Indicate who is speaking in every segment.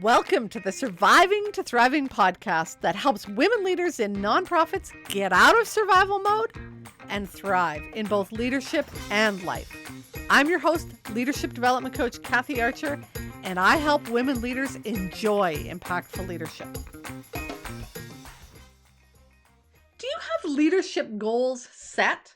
Speaker 1: Welcome to the Surviving to Thriving podcast that helps women leaders in nonprofits get out of survival mode and thrive in both leadership and life. I'm your host, leadership development coach Kathy Archer, and I help women leaders enjoy impactful leadership. Do you have leadership goals set?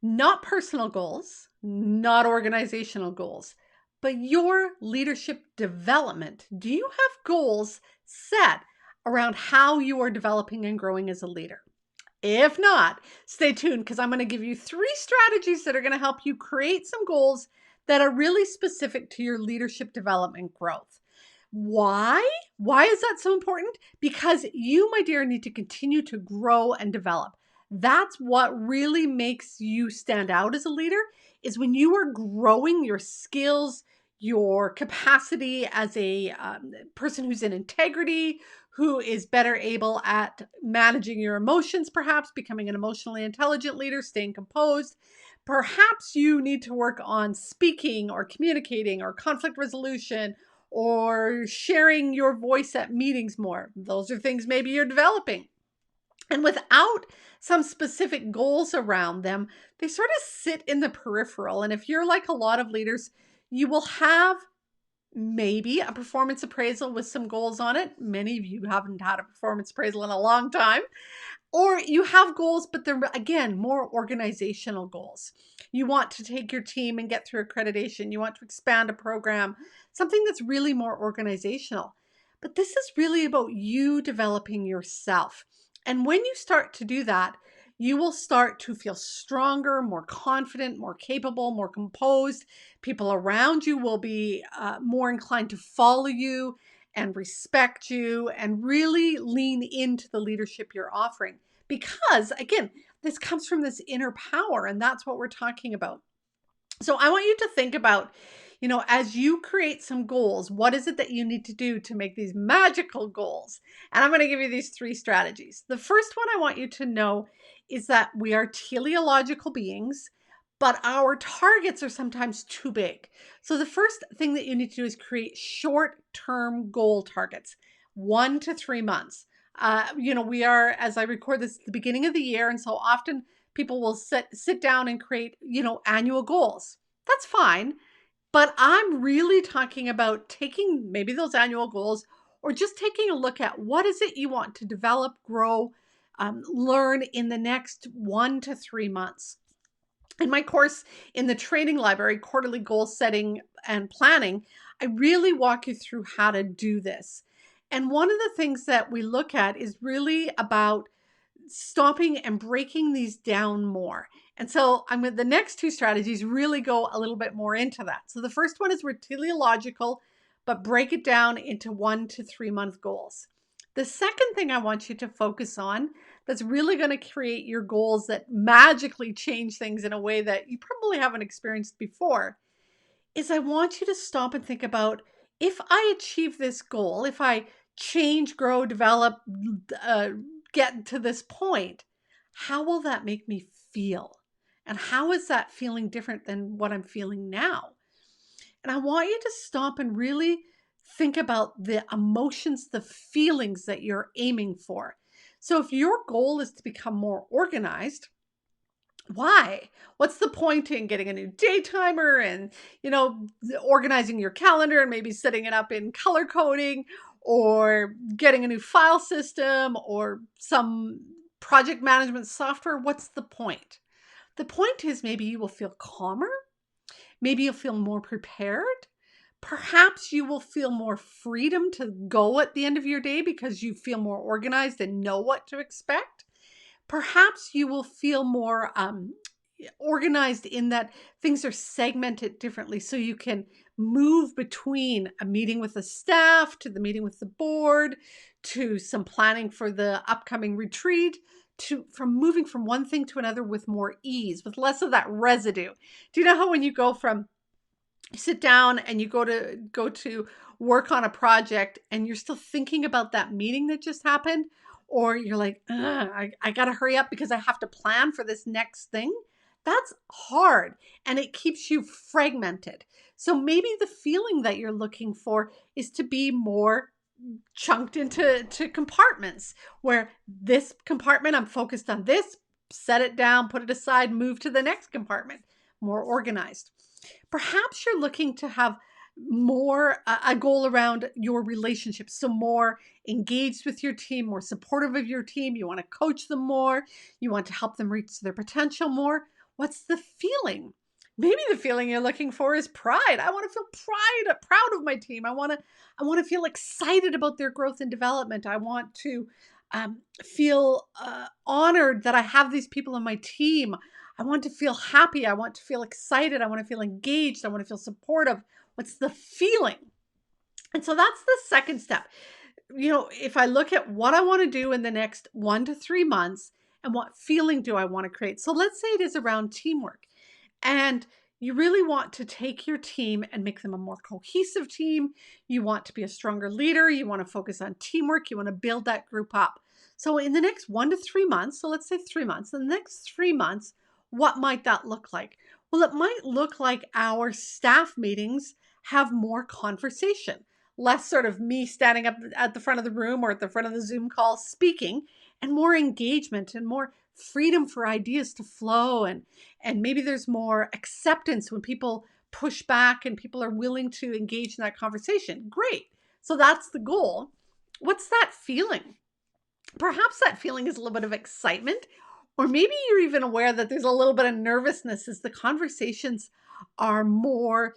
Speaker 1: Not personal goals, not organizational goals, but your leadership development. Do you have goals set around how you are developing and growing as a leader? If not, stay tuned because I'm going to give you 3 strategies that are going to help you create some goals that are really specific to your leadership development growth. Why? Why is that so important? Because you, my dear, need to continue to grow and develop. That's what really makes you stand out as a leader, is when you are growing your skills, your capacity as a person who's in integrity, who is better able at managing your emotions, perhaps becoming an emotionally intelligent leader, staying composed. Perhaps you need to work on speaking or communicating or conflict resolution or sharing your voice at meetings more. Those are things maybe you're developing. And without some specific goals around them, they sort of sit in the peripheral. And if you're like a lot of leaders, you will have maybe a performance appraisal with some goals on it. Many of you haven't had a performance appraisal in a long time. Or you have goals, but they're, again, more organizational goals. You want to take your team and get through accreditation. You want to expand a program, something that's really more organizational. But this is really about you developing yourself. And when you start to do that, you will start to feel stronger, more confident, more capable, more composed. People around you will be more inclined to follow you and respect you and really lean into the leadership you're offering. Because again, this comes from this inner power, and that's what we're talking about. So I want you to think about, as you create some goals, what is it that you need to do to make these magical goals? And I'm going to give you these 3 strategies. The first one I want you to know is that we are teleological beings, but our targets are sometimes too big. So the first thing that you need to do is create short-term goal targets, 1 to 3 months. We are, as I record this, at the beginning of the year, and so often people will sit down and create, annual goals. That's fine. But I'm really talking about taking maybe those annual goals or just taking a look at what is it you want to develop, grow, learn in the next 1 to 3 months. In my course in the training library, Quarterly Goal Setting and Planning, I really walk you through how to do this. And one of the things that we look at is really about stopping and breaking these down more. And so the next 2 strategies really go a little bit more into that. So the first one is we're teleological, but break it down into 1 to 3 month goals. The second thing I want you to focus on that's really going to create your goals that magically change things in a way that you probably haven't experienced before is I want you to stop and think about, if I achieve this goal, if I change, grow, develop, get to this point, how will that make me feel? And how is that feeling different than what I'm feeling now? And I want you to stop and really think about the emotions, the feelings that you're aiming for. So if your goal is to become more organized, why? What's the point in getting a new day timer and, organizing your calendar and maybe setting it up in color coding, or getting a new file system or some project management software? What's the point? The point is maybe you will feel calmer. Maybe you'll feel more prepared. Perhaps you will feel more freedom to go at the end of your day because you feel more organized and know what to expect. Perhaps you will feel more organized in that things are segmented differently, so you can move between a meeting with the staff to the meeting with the board to some planning for the upcoming retreat, from moving from one thing to another with more ease, with less of that residue. Do you know how when you sit down and you go to work on a project and you're still thinking about that meeting that just happened, or you're like, I got to hurry up because I have to plan for this next thing? That's hard and it keeps you fragmented. So maybe the feeling that you're looking for is to be more chunked into compartments, where this compartment, I'm focused on this, set it down, put it aside, move to the next compartment, more organized. Perhaps you're looking to have more a goal around your relationships, so more engaged with your team, more supportive of your team. You want to coach them more, you want to help them reach their potential more. What's the feeling? Maybe the feeling you're looking for is pride. I want to feel proud of my team. I want to feel excited about their growth and development. I want to feel honored that I have these people on my team. I want to feel happy. I want to feel excited. I want to feel engaged. I want to feel supportive. What's the feeling? And so that's the second step. If I look at what I want to do in the next 1 to 3 months and what feeling do I want to create? So let's say it is around teamwork, and you really want to take your team and make them a more cohesive team. You want to be a stronger leader. You want to focus on teamwork. You want to build that group up. So in the next 1 to 3 months, so let's say 3 months, in the next 3 months, what might that look like? Well, it might look like our staff meetings have more conversation, less sort of me standing up at the front of the room or at the front of the Zoom call speaking, and more engagement and more freedom for ideas to flow. And maybe there's more acceptance when people push back and people are willing to engage in that conversation. Great. So that's the goal. What's that feeling? Perhaps that feeling is a little bit of excitement, or maybe you're even aware that there's a little bit of nervousness as the conversations are more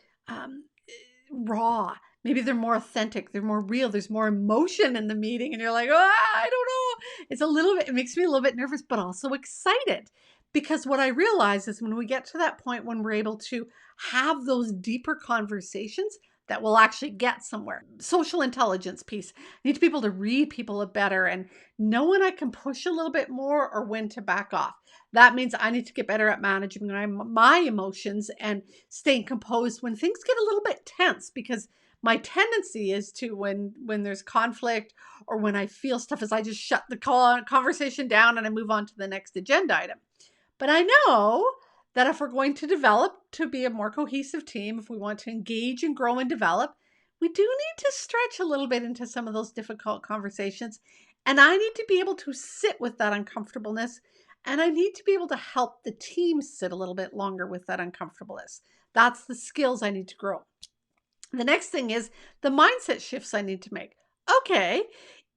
Speaker 1: raw. Maybe they're more authentic, they're more real, there's more emotion in the meeting, and you're like, I don't know. It makes me a little bit nervous, but also excited. Because what I realize is when we get to that point when we're able to have those deeper conversations, that will actually get somewhere. Social intelligence piece. I need to be able to read people better and know when I can push a little bit more or when to back off. That means I need to get better at managing my emotions and staying composed when things get a little bit tense, because my tendency is to, when there's conflict or when I feel stuff, is I just shut the conversation down and I move on to the next agenda item. But I know that if we're going to develop to be a more cohesive team, if we want to engage and grow and develop, we do need to stretch a little bit into some of those difficult conversations. And I need to be able to sit with that uncomfortableness. And I need to be able to help the team sit a little bit longer with that uncomfortableness. That's the skills I need to grow. The next thing is the mindset shifts I need to make. Okay,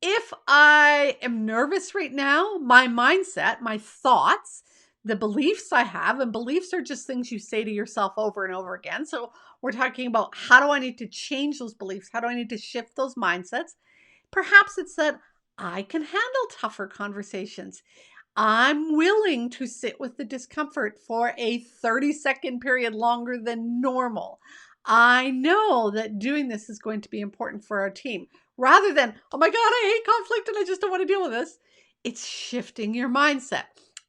Speaker 1: if I am nervous right now, my mindset, my thoughts, the beliefs I have, and beliefs are just things you say to yourself over and over again. So we're talking about, how do I need to change those beliefs? How do I need to shift those mindsets? Perhaps it's that I can handle tougher conversations. I'm willing to sit with the discomfort for a 30-second period longer than normal. I know that doing this is going to be important for our team. Rather than, oh my God, I hate conflict and I just don't want to deal with this. It's shifting your mindset.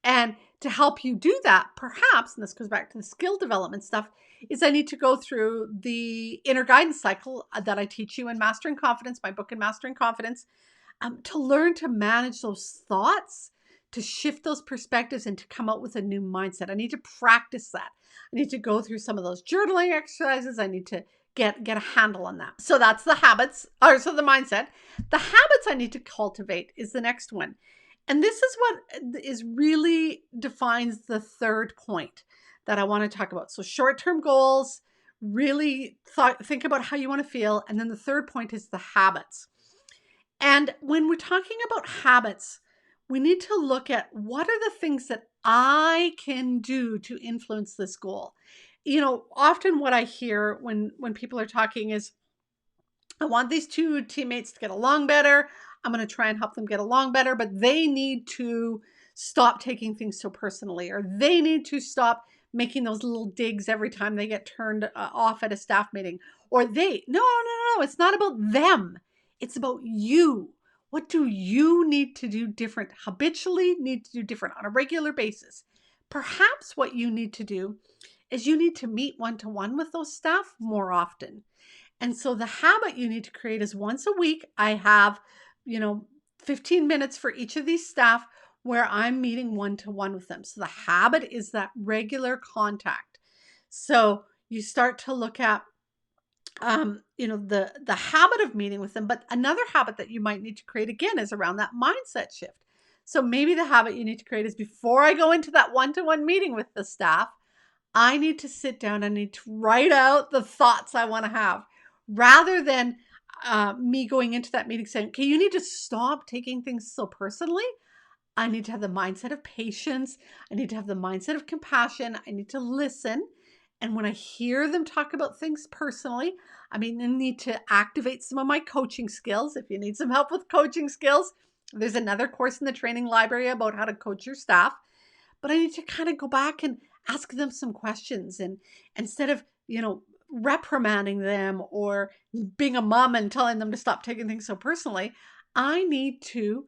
Speaker 1: And to help you do that, perhaps, and this goes back to the skill development stuff, is I need to go through the inner guidance cycle that I teach you in Mastering Confidence, my book in Mastering Confidence, to learn to manage those thoughts, to shift those perspectives, and to come up with a new mindset. I need to practice that. I need to go through some of those journaling exercises. I need to get a handle on that. So that's the habits, or so the mindset. The habits I need to cultivate is the next one. And this is what is really defines the third point that I want to talk about. So short-term goals, really think about how you want to feel. And then the third point is the habits. And when we're talking about habits, we need to look at what are the things that I can do to influence this goal. Often what I hear when people are talking is, I want these two teammates to get along better. I'm going to try and help them get along better, but they need to stop taking things so personally, or they need to stop making those little digs every time they get turned off at a staff meeting. Or no, it's not about them. It's about you. What do you need to do different, habitually need to do different on a regular basis? Perhaps what you need to do is you need to meet one-to-one with those staff more often. And so the habit you need to create is once a week, I have, 15 minutes for each of these staff where I'm meeting one-to-one with them. So the habit is that regular contact. So you start to look at the habit of meeting with them. But another habit that you might need to create again is around that mindset shift. So maybe the habit you need to create is, before I go into that one-to-one meeting with the staff, I need to sit down. I need to write out the thoughts I want to have, rather than me going into that meeting saying, okay, you need to stop taking things so personally. I need to have the mindset of patience. I need to have the mindset of compassion. I need to listen. And when I hear them talk about things personally, I need to activate some of my coaching skills. If you need some help with coaching skills, there's another course in the training library about how to coach your staff. But I need to kind of go back and ask them some questions. And instead of, reprimanding them or being a mom and telling them to stop taking things so personally, I need to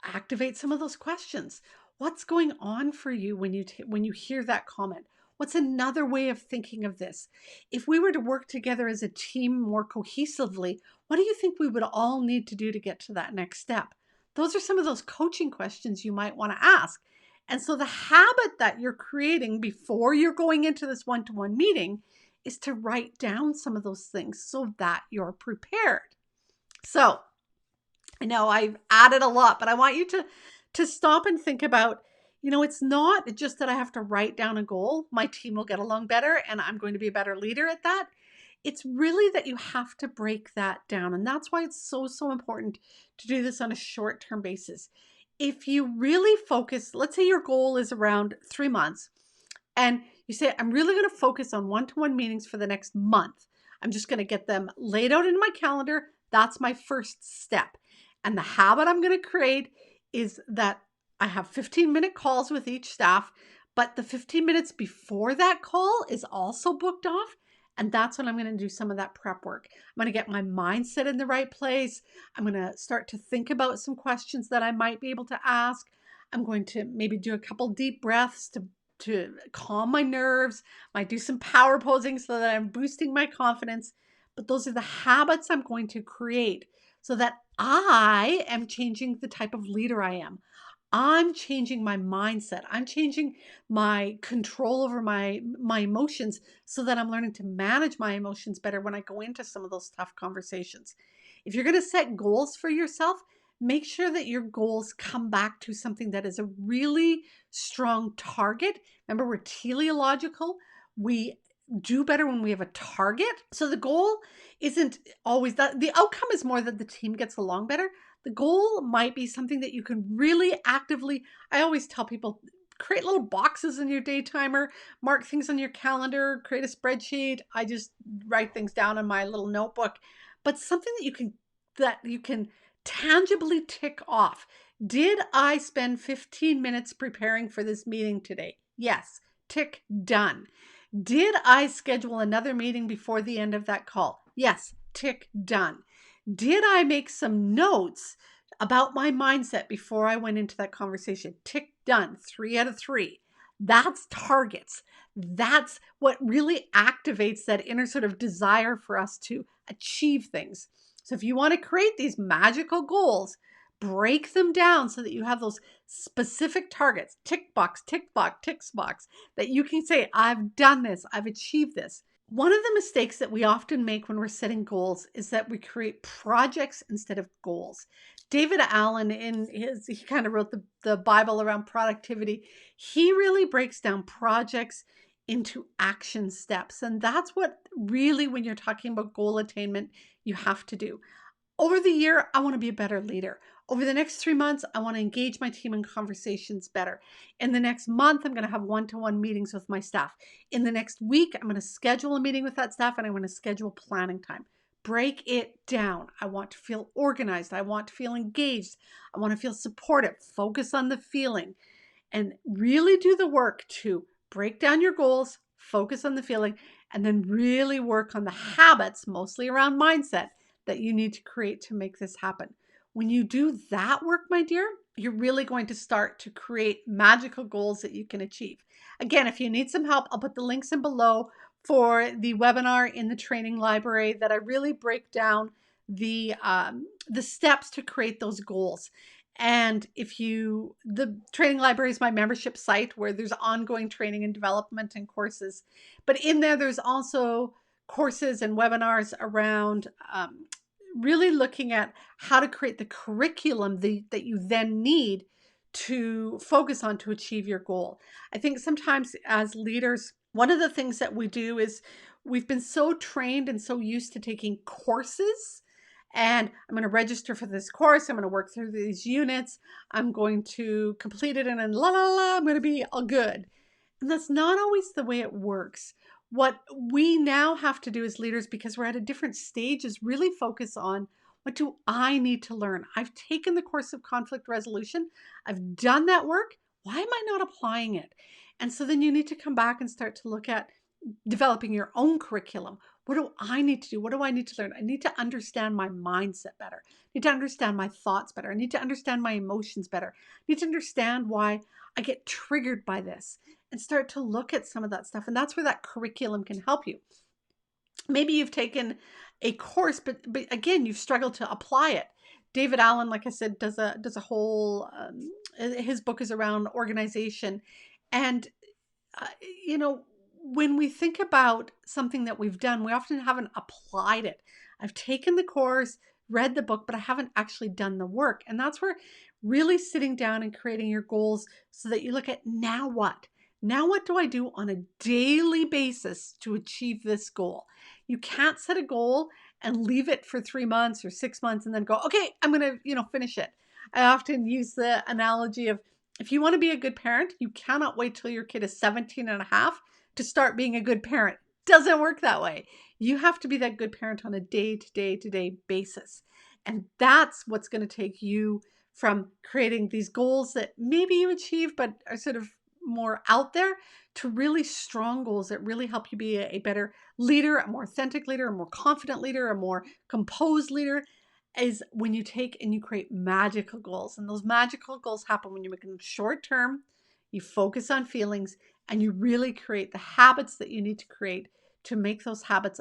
Speaker 1: activate some of those questions. What's going on for you when you hear that comment? What's another way of thinking of this? If we were to work together as a team more cohesively, what do you think we would all need to do to get to that next step? Those are some of those coaching questions you might want to ask. And so the habit that you're creating before you're going into this one-to-one meeting is to write down some of those things so that you're prepared. So I know I've added a lot, but I want you to stop and think about, it's not just that I have to write down a goal. My team will get along better and I'm going to be a better leader at that. It's really that you have to break that down. And that's why it's so, so important to do this on a short-term basis. If you really focus, let's say your goal is around 3 months, and you say, I'm really going to focus on one-to-one meetings for the next month. I'm just going to get them laid out in my calendar. That's my first step. And the habit I'm going to create is that I have 15-minute calls with each staff, but the 15 minutes before that call is also booked off. And that's when I'm going to do some of that prep work. I'm going to get my mindset in the right place. I'm going to start to think about some questions that I might be able to ask. I'm going to maybe do a couple deep breaths to calm my nerves. I might do some power posing so that I'm boosting my confidence. But those are the habits I'm going to create so that I am changing the type of leader I am. I'm changing my mindset. I'm changing my control over my emotions so that I'm learning to manage my emotions better when I go into some of those tough conversations. If you're going to set goals for yourself, make sure that your goals come back to something that is a really strong target. Remember, we're teleological. We do better when we have a target. So the goal isn't always that. The outcome is more that the team gets along better. The goal might be something that you can really actively, I always tell people, create little boxes in your day timer, mark things on your calendar, create a spreadsheet. I just write things down in my little notebook, but something that you can tangibly tick off. Did I spend 15 minutes preparing for this meeting today? Yes. Tick, done. Did I schedule another meeting before the end of that call? Yes. Tick, done. Did I make some notes about my mindset before I went into that conversation? Tick, done. 3 out of 3. That's targets. That's what really activates that inner sort of desire for us to achieve things. So if you want to create these magical goals, break them down so that you have those specific targets, tick box, that you can say, I've done this, I've achieved this. One of the mistakes that we often make when we're setting goals is that we create projects instead of goals. David Allen, he kind of wrote the Bible around productivity. He really breaks down projects into action steps. And that's what really, when you're talking about goal attainment, you have to do. Over the year, I want to be a better leader. Over the next 3 months, I want to engage my team in conversations better. In the next month, I'm going to have one-to-one meetings with my staff. In the next week, I'm going to schedule a meeting with that staff and I'm going to schedule planning time. Break it down. I want to feel organized. I want to feel engaged. I want to feel supported. Focus on the feeling and really do the work to break down your goals, focus on the feeling, and then really work on the habits, mostly around mindset, that you need to create to make this happen. When you do that work, my dear, you're really going to start to create magical goals that you can achieve. Again, if you need some help, I'll put the links in below for the webinar in the training library that I really break down the steps to create those goals. And the training library is my membership site where there's ongoing training and development and courses. But in there's also courses and webinars around really looking at how to create the curriculum that you then need to focus on to achieve your goal. I think sometimes as leaders, one of the things that we do is we've been so trained and so used to taking courses, and I'm going to register for this course. I'm going to work through these units. I'm going to complete it, and then la la la, I'm going to be all good. And that's not always the way it works. What we now have to do as leaders, because we're at a different stage, is really focus on, what do I need to learn? I've taken the course of conflict resolution. I've done that work. Why am I not applying it? And so then you need to come back and start to look at developing your own curriculum. What do I need to do? What do I need to learn? I need to understand my mindset better. I need to understand my thoughts better. I need to understand my emotions better. I need to understand why I get triggered by this, and start to look at some of that stuff. And that's where that curriculum can help you. Maybe you've taken a course, but again, you've struggled to apply it. David Allen, like I said, does a whole, his book is around organization. And, you know, when we think about something that we've done, we often haven't applied it. I've taken the course, read the book, but I haven't actually done the work. And that's where really sitting down and creating your goals, so that you look at, now what? Now what do I do on a daily basis to achieve this goal? You can't set a goal and leave it for 3 months or 6 months and then go, okay, I'm going to, finish it. I often use the analogy of, if you want to be a good parent, you cannot wait till your kid is 17 and a half to start being a good parent. Doesn't work that way. You have to be that good parent on a day-to-day basis. And that's what's going to take you from creating these goals that maybe you achieve but are sort of more out there, to really strong goals that really help you be a better leader, a more authentic leader, a more confident leader, a more composed leader, is when you take and you create magical goals. And those magical goals happen when you make them short term, you focus on feelings, and you really create the habits that you need to create to make those habits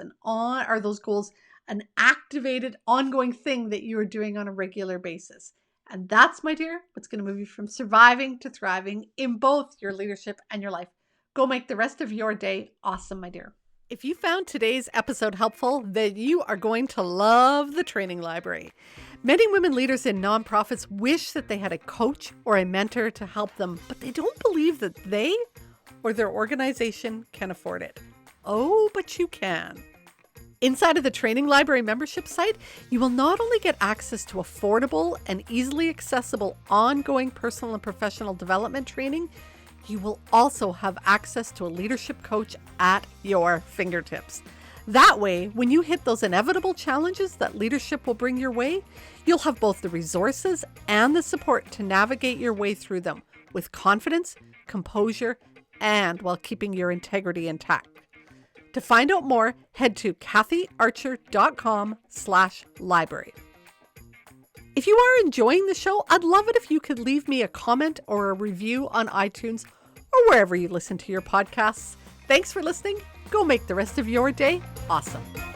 Speaker 1: those goals an activated, ongoing thing that you are doing on a regular basis. And that's, my dear, what's going to move you from surviving to thriving in both your leadership and your life. Go make the rest of your day awesome, my dear. If you found today's episode helpful, then you are going to love the training library. Many women leaders in nonprofits wish that they had a coach or a mentor to help them, but they don't believe that they or their organization can afford it. Oh, but you can. Inside of the Training Library membership site, you will not only get access to affordable and easily accessible ongoing personal and professional development training, you will also have access to a leadership coach at your fingertips. That way, when you hit those inevitable challenges that leadership will bring your way, you'll have both the resources and the support to navigate your way through them with confidence, composure, and while keeping your integrity intact. To find out more, head to kathyarcher.com/library. If you are enjoying the show, I'd love it if you could leave me a comment or a review on iTunes or wherever you listen to your podcasts. Thanks for listening. Go make the rest of your day awesome.